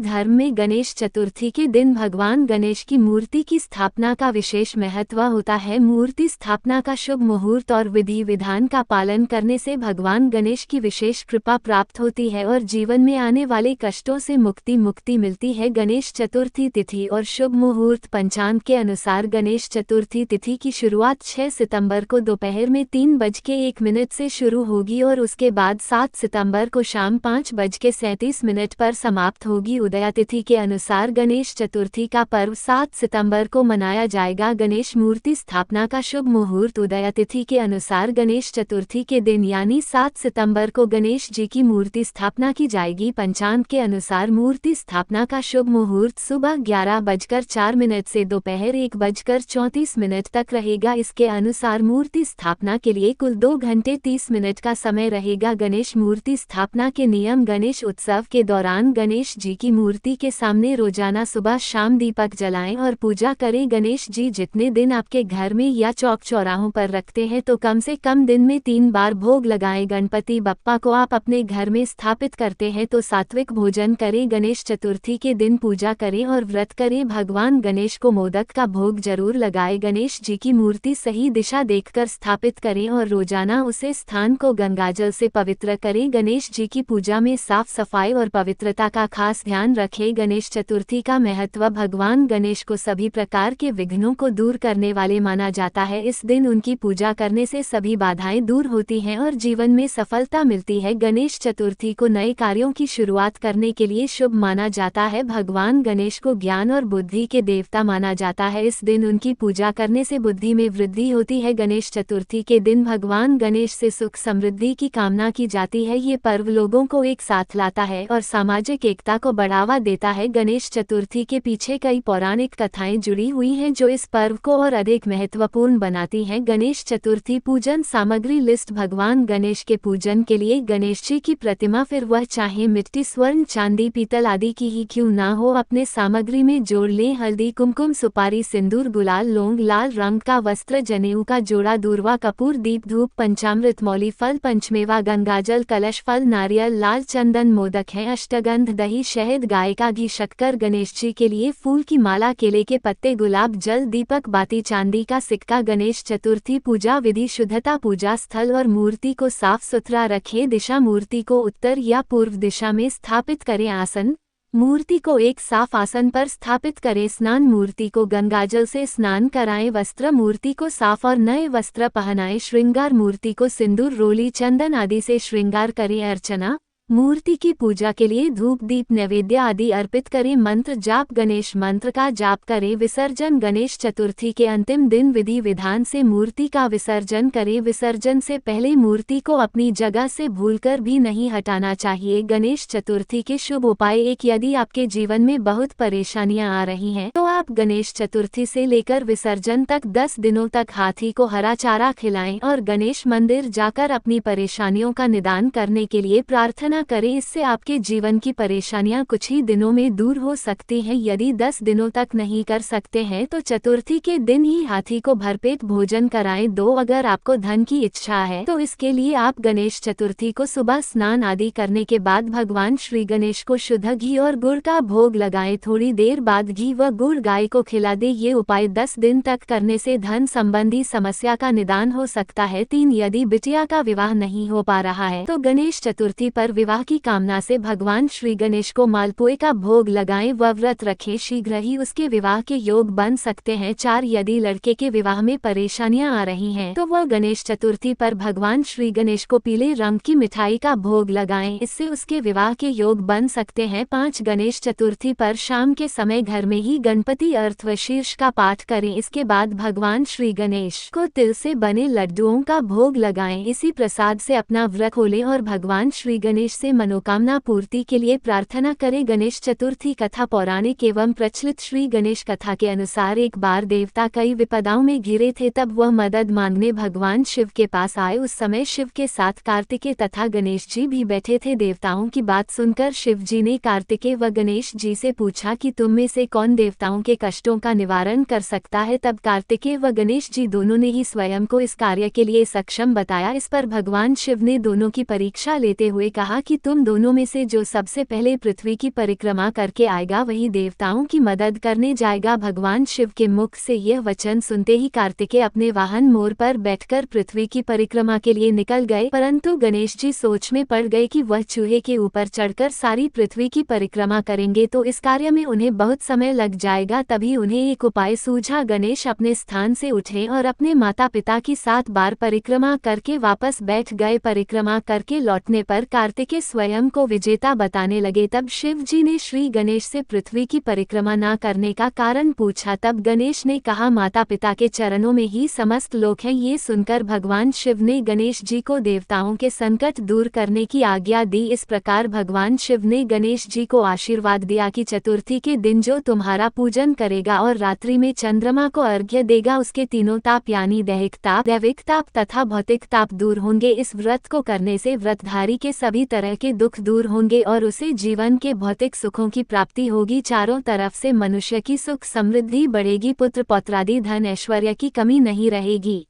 धर्म में गणेश चतुर्थी के दिन भगवान गणेश की मूर्ति की स्थापना का विशेष महत्व होता है। मूर्ति स्थापना का शुभ मुहूर्त और विधि विधान का पालन करने से भगवान गणेश की विशेष कृपा प्राप्त होती है और जीवन में आने वाले कष्टों से मुक्ति मिलती है। गणेश चतुर्थी तिथि और शुभ मुहूर्त। पंचांग के अनुसार गणेश चतुर्थी तिथि की शुरुआत 6 सितंबर को दोपहर में 3:01 से शुरू होगी और उसके बाद 7 सितंबर को शाम 5:37 पर समाप्त होगी। उदया तिथि के अनुसार गणेश चतुर्थी का पर्व 7 सितंबर को मनाया जाएगा। गणेश मूर्ति स्थापना का शुभ मुहूर्त। उदया तिथि के अनुसार गणेश चतुर्थी के दिन यानी 7 सितंबर को गणेश जी की मूर्ति स्थापना की जाएगी। पंचांग के अनुसार मूर्ति स्थापना का शुभ मुहूर्त सुबह 11:04 से दोपहर 1:34 तक रहेगा। इसके अनुसार मूर्ति स्थापना के लिए कुल 2 घंटे 30 मिनट का समय रहेगा। गणेश मूर्ति स्थापना के नियम। गणेश उत्सव के दौरान गणेश जी की मूर्ति के सामने रोजाना सुबह शाम दीपक जलाएं और पूजा करें। गणेश जी जितने दिन आपके घर में या चौक चौराहों पर रखते हैं तो कम से कम दिन में 3 बार भोग लगाएं। गणपति बप्पा को आप अपने घर में स्थापित करते हैं तो सात्विक भोजन करें। गणेश चतुर्थी के दिन पूजा करें और व्रत करें। भगवान गणेश को मोदक का भोग जरूर लगाएं। गणेश जी की मूर्ति सही दिशा देखकर स्थापित करें और रोजाना उसे स्थान को गंगाजल से पवित्र करें। गणेश जी की पूजा में साफ सफाई और पवित्रता का खास ध्यान रखें। गणेश चतुर्थी का महत्व। भगवान गणेश को सभी प्रकार के विघ्नों को दूर करने वाले माना जाता है। इस दिन उनकी पूजा करने से सभी बाधाएं दूर होती हैं और जीवन में सफलता मिलती है। गणेश चतुर्थी को नए कार्यों की शुरुआत करने के लिए शुभ माना जाता है। भगवान गणेश को ज्ञान और बुद्धि के देवता माना जाता है। इस दिन उनकी पूजा करने से बुद्धि में वृद्धि होती है। गणेश चतुर्थी के दिन भगवान गणेश से सुख समृद्धि की कामना की जाती है। ये पर्व लोगों को एक साथ लाता है और सामाजिक एकता को बढ़ावा देता है। गणेश चतुर्थी के पीछे कई पौराणिक कथाएं जुड़ी हुई हैं जो इस पर्व को और अधिक महत्वपूर्ण बनाती हैं। गणेश चतुर्थी पूजन सामग्री लिस्ट। भगवान गणेश के पूजन के लिए गणेश जी की प्रतिमा, फिर वह चाहे मिट्टी, स्वर्ण, चांदी, पीतल आदि की ही क्यों ना हो, अपने सामग्री में जोड़ लें। हल्दी, कुमकुम, सुपारी, सिंदूर, गुलाल, लौंग, लाल रंग का वस्त्र, जनेऊ का जोड़ा, दूर्वा, कपूर, दीप, धूप, पंचामृत, मौली, फल, पंचमेवा, गंगाजल, कलश, फल, नारियल, लाल चंदन, मोदक है, अष्टगंध, दही, शहद, गाय का घी, शक्कर। गणेश जी के लिए फूल की माला, केले के पत्ते, गुलाब जल, दीपक, बाती, चांदी का सिक्का। गणेश चतुर्थी पूजा विधि। शुद्धता। पूजा स्थल और मूर्ति को साफ सुथरा रखें। दिशा। मूर्ति को उत्तर या पूर्व दिशा में स्थापित करें। आसन। मूर्ति को एक साफ आसन पर स्थापित करें। स्नान। मूर्ति को गंगाजल से स्नान कराएं। वस्त्र। मूर्ति को साफ और नए वस्त्र पहनाएं। श्रृंगार। मूर्ति को सिंदूर, रोली, चंदन आदि से श्रृंगार करें। अर्चना। मूर्ति की पूजा के लिए धूप, दीप, नैवेद्य आदि अर्पित करें। मंत्र जाप। गणेश मंत्र का जाप करें। विसर्जन। गणेश चतुर्थी के अंतिम दिन विधि विधान से मूर्ति का विसर्जन करें। विसर्जन से पहले मूर्ति को अपनी जगह से भूलकर भी नहीं हटाना चाहिए। गणेश चतुर्थी के शुभ उपाय। एक, यदि आपके जीवन में बहुत परेशानियां आ रही हैं तो आप गणेश चतुर्थी से लेकर विसर्जन तक 10 दिनों तक हाथी को हरा चारा खिलाएं और गणेश मंदिर जाकर अपनी परेशानियों का निदान करने के लिए प्रार्थना करें। इससे आपके जीवन की परेशानियां कुछ ही दिनों में दूर हो सकती हैं। यदि 10 दिनों तक नहीं कर सकते हैं तो चतुर्थी के दिन ही हाथी को भरपेट भोजन कराएं। 2, अगर आपको धन की इच्छा है तो इसके लिए आप गणेश चतुर्थी को सुबह स्नान आदि करने के बाद भगवान श्री गणेश को शुद्ध घी और गुड़ का भोग लगाएं। थोड़ी देर बाद घी व गुड़ गाय को खिला दे। ये उपाय 10 दिन तक करने से धन संबंधी समस्या का निदान हो सकता है। 3, यदि बिटिया का विवाह नहीं हो पा रहा है तो गणेश चतुर्थी पर विवाह की कामना से भगवान श्री गणेश को मालपुए का भोग लगाएं व व्रत रखें। शीघ्र ही उसके विवाह के योग बन सकते हैं। 4, यदि लड़के के विवाह में परेशानियां आ रही हैं तो वह गणेश चतुर्थी पर भगवान श्री गणेश को पीले रंग की मिठाई का भोग लगाएं। इससे उसके विवाह के योग बन सकते हैं। 5, गणेश चतुर्थी पर शाम के समय घर में ही गणपति अर्थशीर्ष का पाठ करें। इसके बाद भगवान श्री गणेश को तिल से बने लड्डुओं का भोग लगाएं। इसी प्रसाद से अपना व्रत खोलें और भगवान श्री गणेश से मनोकामना पूर्ति के लिए प्रार्थना करें। गणेश चतुर्थी कथा। पौराणिक एवं प्रचलित श्री गणेश कथा के अनुसार एक बार देवता कई विपदाओं में घिरे थे, तब वह मदद मांगने भगवान शिव के पास आए। उस समय शिव के साथ कार्तिकेय तथा गणेश जी भी बैठे थे। देवताओं की बात सुनकर शिव जी ने कार्तिकेय व गणेश जी से पूछा कि तुम में से कौन देवताओं के कष्टों का निवारण कर सकता है। तब कार्तिकेय व गणेश जी दोनों ने ही स्वयं को इस कार्य के लिए सक्षम बताया। इस पर भगवान शिव ने दोनों की परीक्षा लेते हुए कहा कि तुम दोनों में से जो सबसे पहले पृथ्वी की परिक्रमा करके आएगा वही देवताओं की मदद करने जाएगा। भगवान शिव के मुख से यह वचन सुनते ही कार्तिकेय अपने वाहन मोर पर बैठकर पृथ्वी की परिक्रमा के लिए निकल गए, परंतु गणेश जी सोच में पड़ गए कि वह चूहे के ऊपर चढ़कर सारी पृथ्वी की परिक्रमा करेंगे तो इस कार्य में उन्हें बहुत समय लग जाएगा। तभी उन्हें एक उपाय सूझा। गणेश अपने स्थान से उठे और अपने माता पिता की 7 बार परिक्रमा करके वापस बैठ गए। परिक्रमा करके लौटने पर कार्तिकेय स्वयं को विजेता बताने लगे। तब शिव जी ने श्री गणेश से पृथ्वी की परिक्रमा न करने का कारण पूछा। तब गणेश ने कहा, माता पिता के चरणों में ही समस्त लोक हैं। ये सुनकर भगवान शिव ने गणेश जी को देवताओं के संकट दूर करने की आज्ञा दी। इस प्रकार भगवान शिव ने गणेश जी को आशीर्वाद दिया कि चतुर्थी के दिन जो तुम्हारा पूजन करेगा और रात्रि में चंद्रमा को अर्घ्य देगा उसके तीनों ताप यानी दैहिक ताप, दैविक ताप तथा भौतिक ताप दूर होंगे। इस व्रत को करने से व्रतधारी के सभी तरह के दुख दूर होंगे और उसे जीवन के भौतिक सुखों की प्राप्ति होगी। चारों तरफ से मनुष्य की सुख समृद्धि बढ़ेगी, पुत्र पौत्रादि धन ऐश्वर्य की कमी नहीं रहेगी।